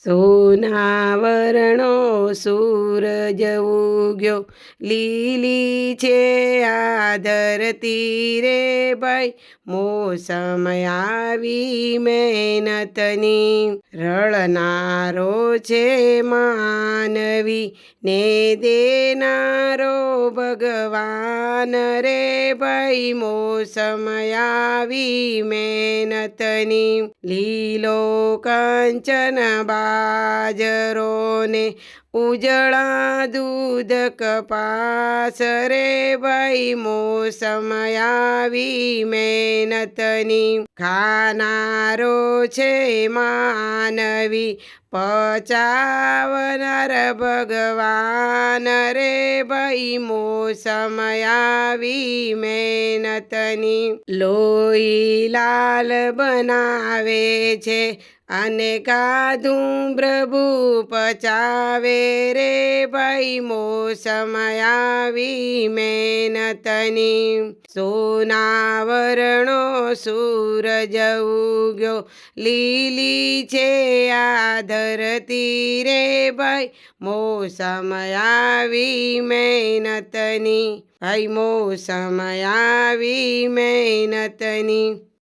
સોનાવરણો સૂરજ ઉગ્યો, લીલી છે આ ધરતી રે ભાઈ, મોસમ આવી મહેનતની. રળનારો છે માનવી ને દેનારો ભગવાન રે ભાઈ, મોસમ આવી મહેનતની. લીલો કંચન બાજરો ને ઉજળા દૂધ કપાસ રે ભાઈ, મોસમ આવી મહેનતની. ખાનારો છે માનવી, પચાવનાર ભગવાન રે ભાઈ, મોસમ આવી મહેનતની. લોહી લાલ બનાવે છે અને કાધું પ્રભુ પચાવે રે ભાઈ, મોસમ આવી મહેનતની. સોનાવરણો સૂરજ ઉગ્યો, લીલી છે આ ધરતી રે ભાઈ, મોસમ આવી મહેનતની. ભાઈ મોસમ આવી મહેનતની.